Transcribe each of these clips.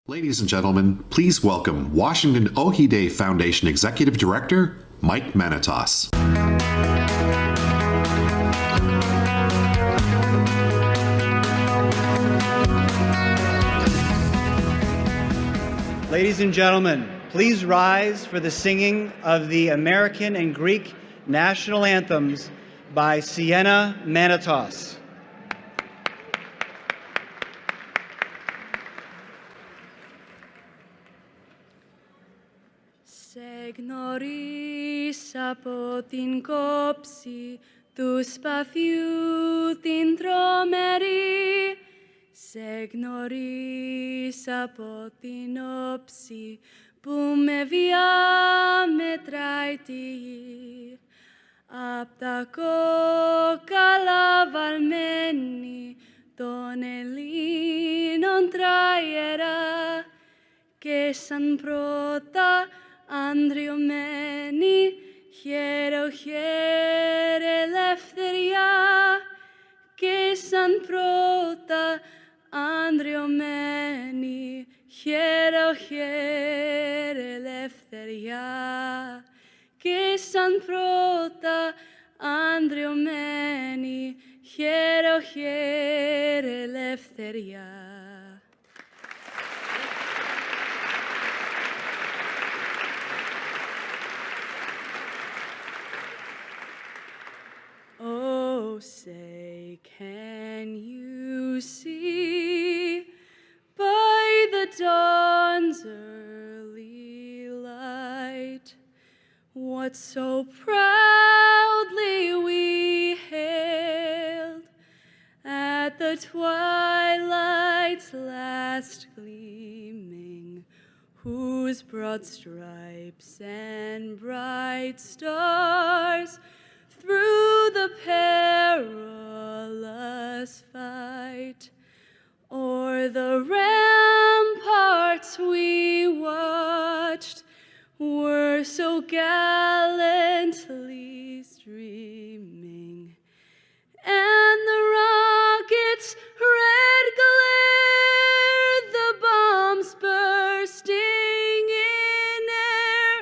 Ladies and gentlemen, please welcome Washington Ohi Day Foundation Executive Director, Mike Manatos. Ladies and gentlemen, please rise for the singing of the American and Greek national anthems by Sienna Manatos. Σε γνωρίσα από την κόψη του σπαθιού την τρομερή. Σε γνωρίσα από την όψη που με βιά μετράει τη γη. Απ' τα κόκαλα βαλμένη των Ελλήνων τραϊερά και σαν πρώτα ανδριωμένη χαίρο χαίρε ελευθεριά και σαν πρώτα ανδριωμένη χαίρο χαίρε ελευθεριά και σαν πρώτα ανδριωμένη χαίρο χαίρε ελευθεριά. Oh, say, can you see by the dawn's early light what so proudly we hailed at the twilight's last gleaming, whose broad stripes and bright stars through the perilous fight, o'er the ramparts we watched, were so gallantly streaming, and the rockets' red glare, the bombs bursting in air,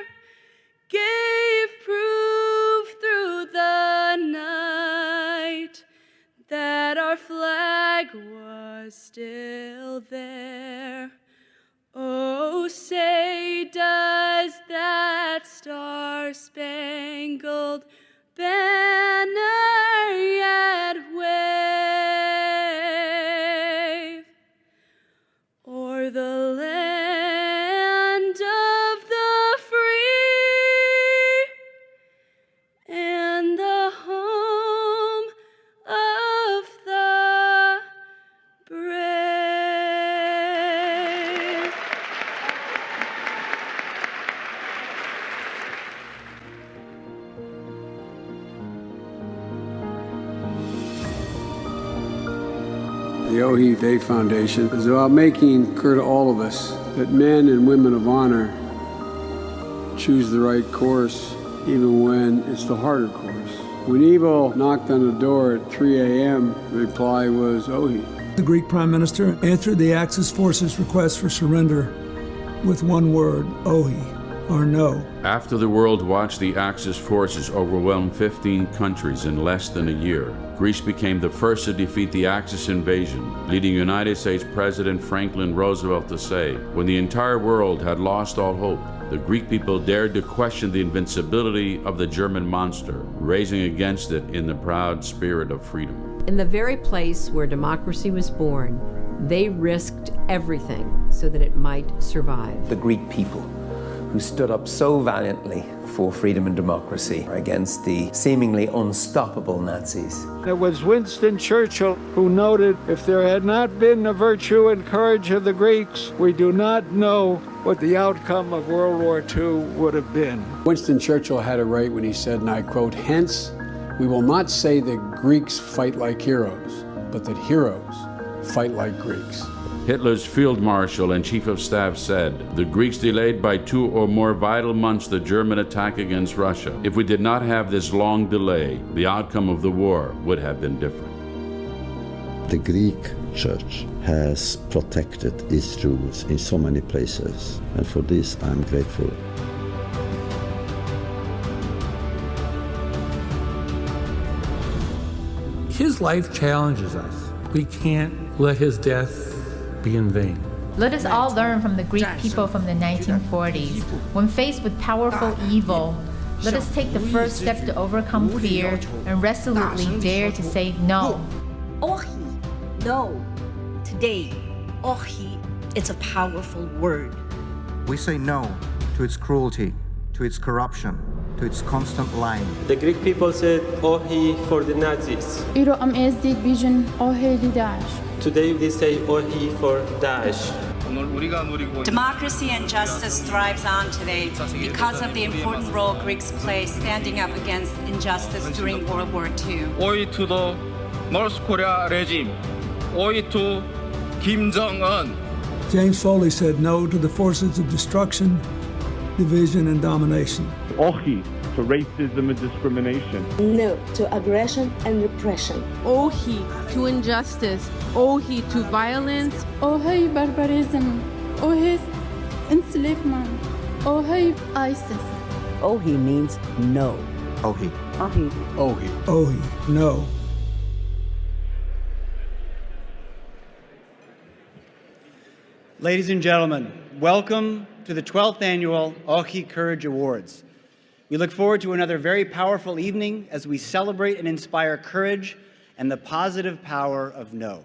gave proof through the night that our flag was still there. Oh, say, does that star-spangled banner yet wave o'er the land of the free and the home of the brave? The Ohi Day Foundation is about making clear to all of us that men and women of honor choose the right course even when it's the harder course. When evil knocked on the door at 3 a.m., the reply was Ohi. The Greek Prime Minister answered the Axis forces' request for surrender with one word, Ohi, or no. After the world watched the Axis forces overwhelm 15 countries in less than a year, Greece became the first to defeat the Axis invasion, leading United States President Franklin Roosevelt to say, when the entire world had lost all hope, the Greek people dared to question the invincibility of the German monster, raising against it in the proud spirit of freedom. In the very place where democracy was born, they risked everything so that it might survive. The Greek people, who stood up so valiantly for freedom and democracy against the seemingly unstoppable Nazis. It was Winston Churchill who noted, if there had not been the virtue and courage of the Greeks, we do not know what the outcome of World War II would have been. Winston Churchill had it right when he said, and I quote, "Hence, we will not say that Greeks fight like heroes, but that heroes fight like Greeks." Hitler's field marshal and chief of staff said, the Greeks delayed by 2 or more vital months the German attack against Russia. If we did not have this long delay, the outcome of the war would have been different. The Greek Church has protected its roots in so many places, and for this I'm grateful. His life challenges us. We can't let his death be in vain. Let us all learn from the Greek people from the 1940s. When faced with powerful evil, let us take the first step to overcome fear and resolutely dare to say no. Ohi, no. Today, Ohi, it's a powerful word. We say no to its cruelty, to its corruption, to its constant lying. The Greek people said Ohi for the Nazis. إيرو أم إزديد بيجن أوهي لداعش. Today they say Ohi for Daesh. Democracy and justice thrives on today because of the important role Greeks play standing up against injustice during World War II. Ohi to the North Korea regime. Ohi to Kim Jong-un. James Foley said no to the forces of destruction, division, and domination. Ohi to racism and discrimination. No to aggression and repression. Ohi to injustice. Ohi to violence. Ohi barbarism. Ohi enslavement. Ohi ISIS. Ohi means no. Ohi. Ohi. Ohi. Ohi. No. Ladies and gentlemen, welcome to the 12th annual Oxi Courage Awards. We look forward to another very powerful evening as we celebrate and inspire courage and the positive power of no.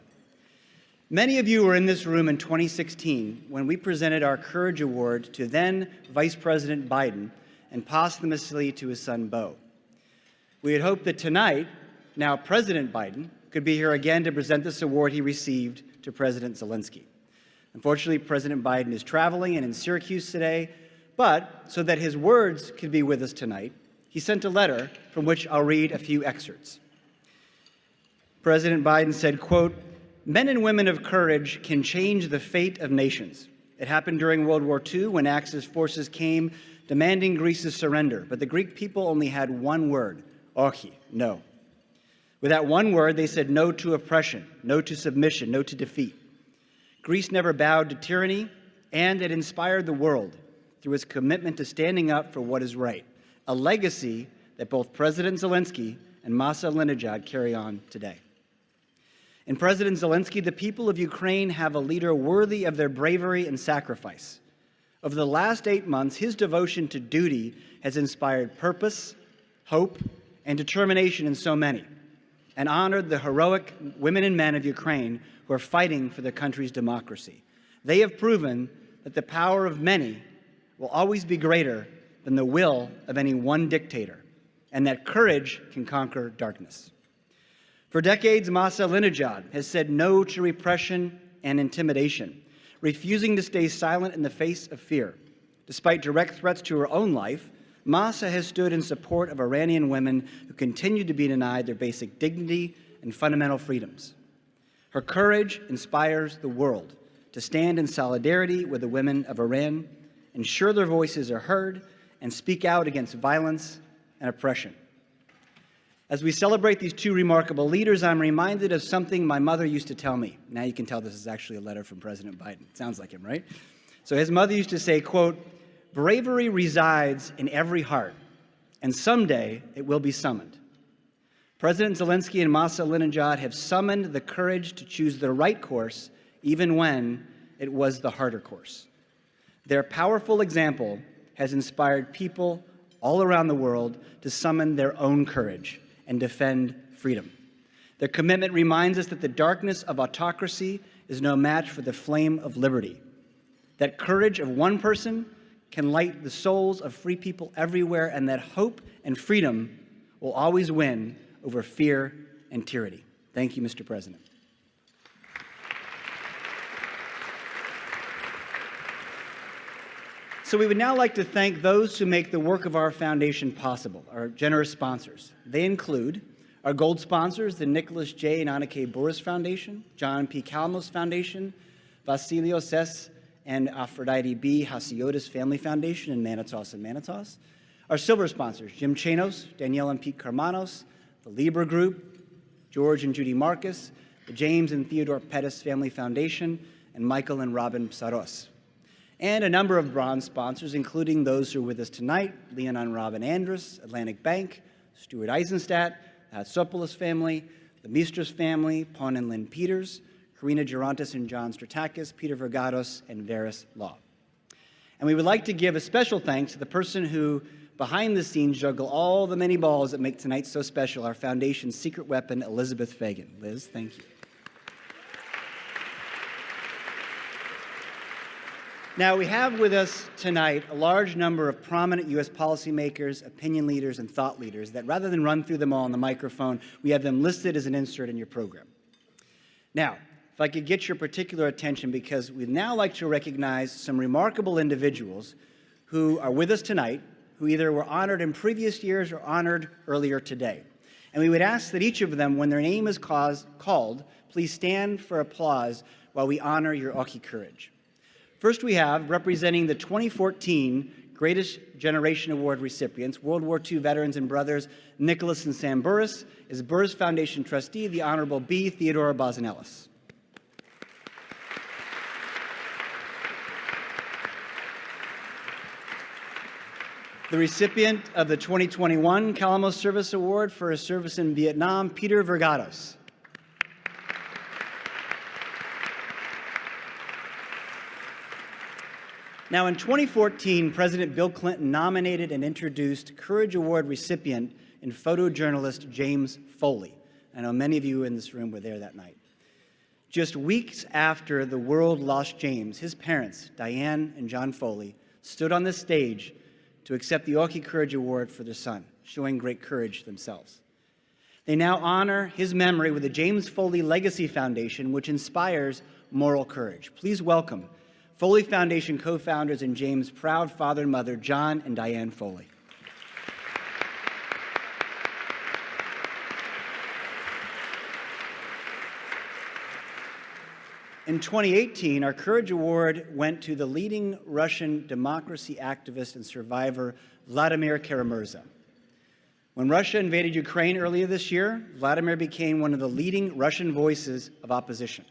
Many of you were in this room in 2016 when we presented our Courage Award to then Vice President Biden and posthumously to his son, Beau. We had hoped that tonight, now President Biden, could be here again to present this award he received to President Zelensky. Unfortunately, President Biden is traveling and in Syracuse today, but so that his words could be with us tonight, he sent a letter from which I'll read a few excerpts. President Biden said, quote, "Men and women of courage can change the fate of nations. It happened during World War II when Axis forces came demanding Greece's surrender, but the Greek people only had one word, ochi, no. With that one word, they said no to oppression, no to submission, no to defeat. Greece never bowed to tyranny, and it inspired the world through its commitment to standing up for what is right, a legacy that both President Zelensky and Masa carry on today. In President Zelensky, the people of Ukraine have a leader worthy of their bravery and sacrifice. Over the last 8 months, his devotion to duty has inspired purpose, hope, and determination in so many, and honored the heroic women and men of Ukraine who are fighting for their country's democracy. They have proven that the power of many will always be greater than the will of any one dictator, and that courage can conquer darkness. For decades, Masa has said no to repression and intimidation, refusing to stay silent in the face of fear. Despite direct threats to her own life, Masa has stood in support of Iranian women who continue to be denied their basic dignity and fundamental freedoms. Her courage inspires the world to stand in solidarity with the women of Iran, ensure their voices are heard, and speak out against violence and oppression. As we celebrate these two remarkable leaders, I'm reminded of something my mother used to tell me. Now you can tell this is actually a letter from President Biden. It sounds like him, right? So his mother used to say, quote, "Bravery resides in every heart, and someday it will be summoned." President Zelensky and Masa have summoned the courage to choose the right course, even when it was the harder course. Their powerful example has inspired people all around the world to summon their own courage and defend freedom. Their commitment reminds us that the darkness of autocracy is no match for the flame of liberty, that courage of one person can light the souls of free people everywhere, and that hope and freedom will always win over fear and tyranny. Thank you, Mr. President. So we would now like to thank those who make the work of our foundation possible, our generous sponsors. They include our gold sponsors, the Nicholas J. and Anna K. Boris Foundation, John P. Kalmos Foundation, Vasilios S. and Aphrodite B. Hasiotis Family Foundation in Manatos and Manatos. Our silver sponsors, Jim Chanos, Danielle and Pete Carmanos, the Libra Group, George and Judy Marcus, the James and Theodore Pettis Family Foundation, and Michael and Robin Psaros. And a number of bronze sponsors, including those who are with us tonight: Leon and Robin Andrus, Atlantic Bank, Stuart Eisenstadt, the Hatsopoulos family, the Mistras family, Pon and Lynn Peters, Karina Gerontis and John Stratakis, Peter Vergados, and Varys Law. And we would like to give a special thanks to the person who, behind the scenes, juggle all the many balls that make tonight so special, our foundation's secret weapon, Elizabeth Fagan. Liz, thank you. Now, we have with us tonight a large number of prominent U.S. policymakers, opinion leaders, and thought leaders that, rather than run through them all on the microphone, we have them listed as an insert in your program. Now, if I could get your particular attention, because we'd now like to recognize some remarkable individuals who are with us tonight, who either were honored in previous years or honored earlier today. And we would ask that each of them, when their name is called, please stand for applause while we honor your Oxi Courage. First, we have, representing the 2014 Greatest Generation Award recipients, World War II veterans and brothers Nicholas and Sam Burris, is Burris Foundation trustee, the Honorable B. Theodora Bozanellis. The recipient of the 2021 Calamos Service Award for his service in Vietnam, Peter Vergados. Now, in 2014, President Bill Clinton nominated and introduced Courage Award recipient and photojournalist James Foley. I know many of you in this room were there that night. Just weeks after the world lost James, his parents, Diane and John Foley, stood on the stage to accept the Oxi Courage Award for their son, showing great courage themselves. They now honor his memory with the James Foley Legacy Foundation, which inspires moral courage. Please welcome Foley Foundation co-founders and James' proud father and mother, John and Diane Foley. In 2018, our Courage Award went to the leading Russian democracy activist and survivor, Vladimir Kara-Murza. When Russia invaded Ukraine earlier this year, Vladimir became one of the leading Russian voices of opposition.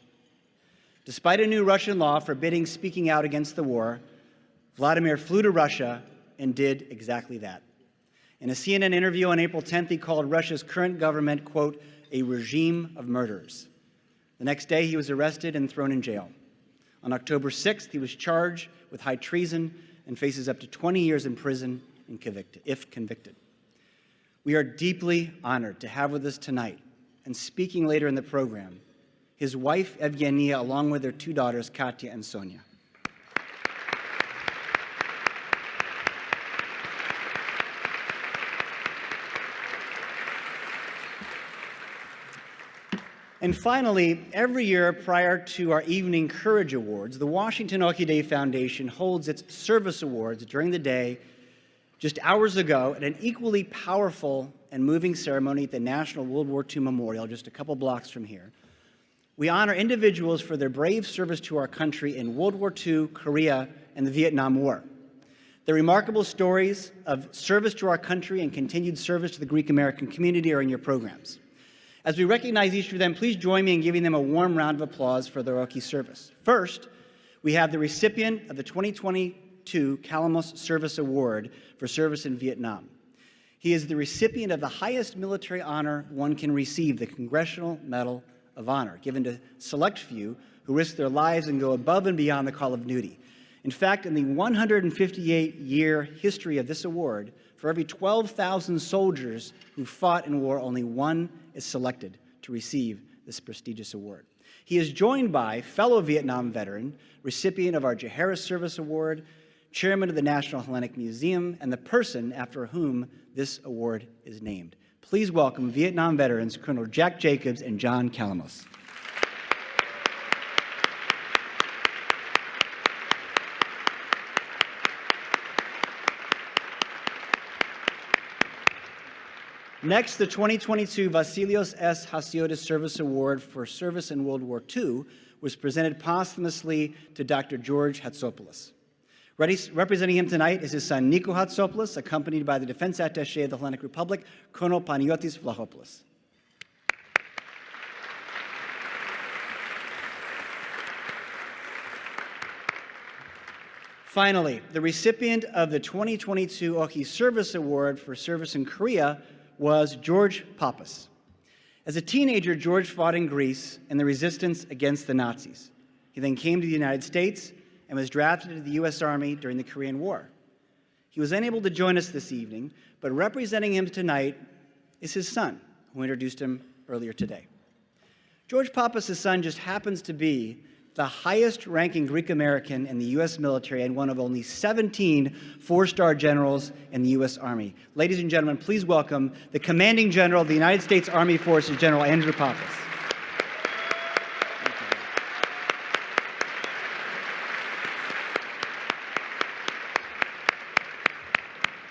Despite a new Russian law forbidding speaking out against the war, Vladimir flew to Russia and did exactly that. In a CNN interview on April 10th, he called Russia's current government, quote, a regime of murderers. The next day, he was arrested and thrown in jail. On October 6th, he was charged with high treason and faces up to 20 years in prison if convicted. We are deeply honored to have with us tonight, and speaking later in the program, his wife, Evgenia, along with their two daughters, Katya and Sonia. And finally, every year prior to our evening Courage Awards, the Washington Oxi Day Foundation holds its Service Awards during the day. Just hours ago, at an equally powerful and moving ceremony at the National World War II Memorial, just a couple blocks from here, we honor individuals for their brave service to our country in World War II, Korea, and the Vietnam War. Their remarkable stories of service to our country and continued service to the Greek American community are in your programs. As we recognize each of them, please join me in giving them a warm round of applause for their Oxi service. First, we have the recipient of the 2022 Calamos Service Award for service in Vietnam. He is the recipient of the highest military honor one can receive, the Congressional Medal of Honor, given to select few who risk their lives and go above and beyond the call of duty. In fact, in the 158-year history of this award, for every 12,000 soldiers who fought in war, only one is selected to receive this prestigious award. He is joined by fellow Vietnam veteran, recipient of our Jaharis Service Award, chairman of the National Hellenic Museum, and the person after whom this award is named. Please welcome Vietnam veterans Colonel Jack Jacobs and John Calamos. Next, the 2022 Vasilios S. Hasiotis Service Award for service in World War II was presented posthumously to Dr. George Hatsopoulos. Representing him tonight is his son, Nico Hatsopoulos, accompanied by the Defense Attaché of the Hellenic Republic, Colonel Panagiotis Vlachopoulos. Finally, the recipient of the 2022 Oxi Service Award for service in Korea was George Pappas. As a teenager, George fought in Greece in the resistance against the Nazis. He then came to the United States and was drafted into the U.S. Army during the Korean War. He was unable to join us this evening, but representing him tonight is his son, who introduced him earlier today. George Pappas' son just happens to be the highest-ranking Greek American in the U.S. military and one of only 17 four-star generals in the U.S. Army. Ladies and gentlemen, please welcome the Commanding General of the United States Army Forces, General Andrew Pappas.